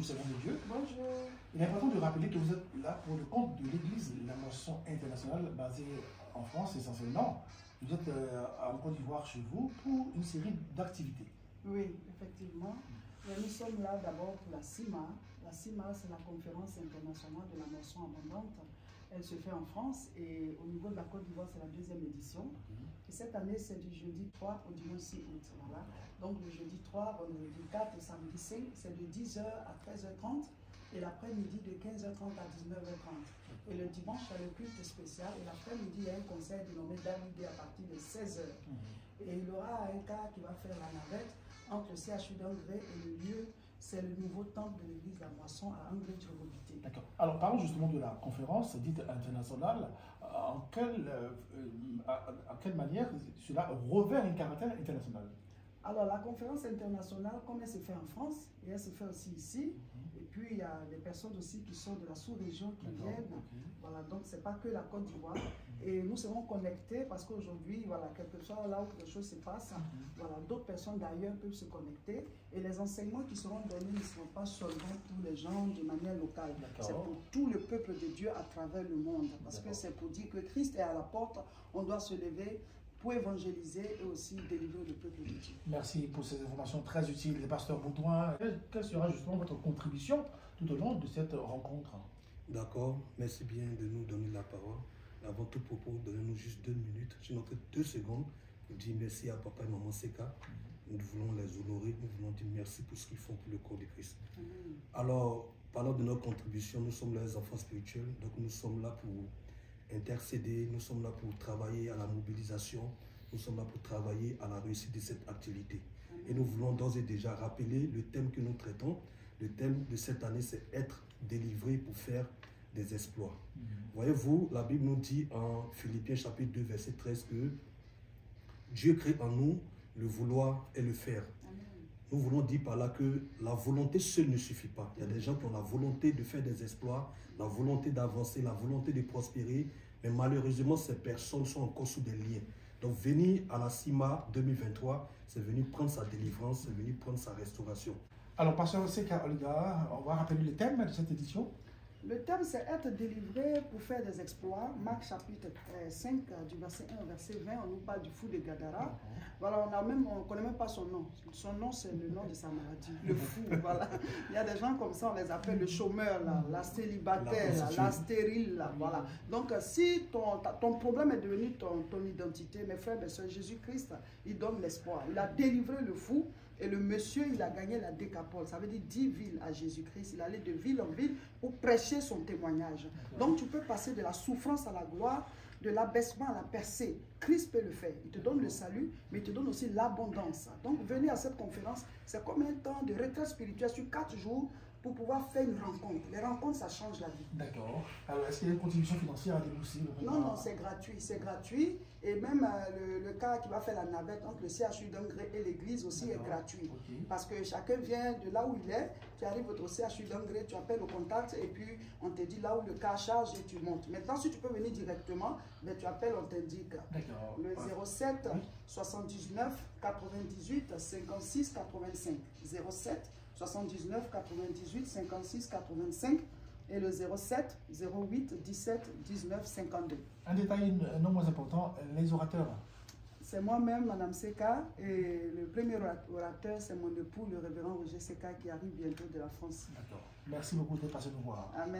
bonjour, c'est de Dieu. Bonjour. Il est important de rappeler que vous êtes là pour le compte de l'Église La Moisson Internationale, basée en France essentiellement. Vous êtes en Côte d'Ivoire chez vous pour une série d'activités. Oui, effectivement. Nous sommes là d'abord pour la CIMA. La CIMA, c'est la conférence internationale de la moisson abondante. Elle se fait en France et au niveau de la Côte d'Ivoire, c'est la deuxième édition. Et cette année, c'est du jeudi 3 au dimanche 6 août. Voilà. Donc le jeudi 3, vendredi 4 et samedi 5, c'est de 10h à 13h30 et l'après-midi de 15h30 à 19h30. Et le dimanche, c'est le culte spécial et l'après-midi, il y a un concert dénommé David à partir de 16h. Et il y aura un cas qui va faire la navette entre le CHU d'Angré et le lieu. C'est le nouveau temple de l'église La Moisson à Angré-Djurobité. D'accord. Alors parlons justement de la conférence dite internationale. En quelle manière cela revêt un caractère international? Alors la conférence internationale, comme elle se fait en France, et elle se fait aussi ici, et puis il y a des personnes aussi qui sont de la sous-région qui viennent. Voilà, donc c'est pas que la Côte d'Ivoire. Et nous serons connectés parce qu'aujourd'hui, voilà, quelque soit là où quelque chose se passe, voilà, d'autres personnes d'ailleurs peuvent se connecter. Et les enseignements qui seront donnés ne seront pas seulement pour les gens de manière locale. C'est pour tout le peuple de Dieu à travers le monde. Parce que c'est pour dire que Christ est à la porte, on doit se lever pour évangéliser et aussi délivrer le peuple de Dieu. Merci pour ces informations très utiles. Pasteur Baudouin, quelle sera justement votre contribution tout au long de cette rencontre? D'accord, merci bien de nous donner la parole. Avant tout propos, donnez-nous juste 2 minutes, je n'ai que 2 secondes pour dire merci à papa et maman Seka. Nous voulons les honorer, nous voulons dire merci pour ce qu'ils font pour le corps de Christ. Alors, parlant de notre contribution, nous sommes les enfants spirituels, donc nous sommes là pour intercéder, nous sommes là pour travailler à la mobilisation, nous sommes là pour travailler à la réussite de cette activité. Et nous voulons d'ores et déjà rappeler le thème que nous traitons. Le thème de cette année, c'est être délivré pour faire des exploits. Voyez-vous, la Bible nous dit en Philippiens chapitre 2, verset 13 que Dieu crée en nous le vouloir et le faire. Nous voulons dire par là que la volonté seule ne suffit pas. Il y a des gens qui ont la volonté de faire des exploits, la volonté d'avancer, la volonté de prospérer, mais malheureusement, ces personnes sont encore sous des liens. Donc, venir à la CIMA 2023, c'est venir prendre sa délivrance, c'est venir prendre sa restauration. Alors, pasteur Seka Olga, on va rappeler le thème de cette édition. Le thème, c'est être délivré pour faire des exploits. Marc chapitre 5, du verset 1 au verset 20, on nous parle du fou de Gadara. Voilà, on ne connaît même pas son nom. Son nom, c'est le nom de sa maladie, le fou. Voilà. Il y a des gens comme ça, on les appelle le chômeur, là, la célibataire, la stérile. Là, voilà. Donc, si ton problème est devenu ton identité, mes frères, mes soeurs, Jésus-Christ, il donne l'espoir. Il a délivré le fou. Et le monsieur, il a gagné la décapole. Ça veut dire 10 villes à Jésus-Christ. Il allait de ville en ville pour prêcher son témoignage. Donc tu peux passer de la souffrance à la gloire, de l'abaissement à la percée. Christ peut le faire. Il te donne le salut, mais il te donne aussi l'abondance. Donc venir à cette conférence, c'est comme un temps de retraite spirituelle sur 4 jours pour pouvoir faire une rencontre. Les rencontres, ça change la vie. D'accord. Alors, est-ce qu'il y a une contribution financière à débourser? Non, non, c'est gratuit. C'est gratuit. Et même le cas qui va faire la navette entre le CHU d'Angré et l'église aussi est gratuit. Parce que chacun vient de là où il est. Tu arrives au CHU d'Angré, tu appelles au contact et puis on te dit là où le cas charge et tu montes. Maintenant, si tu peux venir directement, ben, tu appelles, on t'indique. Le 07 78 56 85. 07 79 98 56 85 et le 07 08 17 19 52. Un détail non moins important, les orateurs. C'est moi-même, Madame Seka, et le premier orateur, c'est mon époux, le révérend Roger Seka, qui arrive bientôt de la France. D'accord. Merci beaucoup d'être passé nous voir. Amen.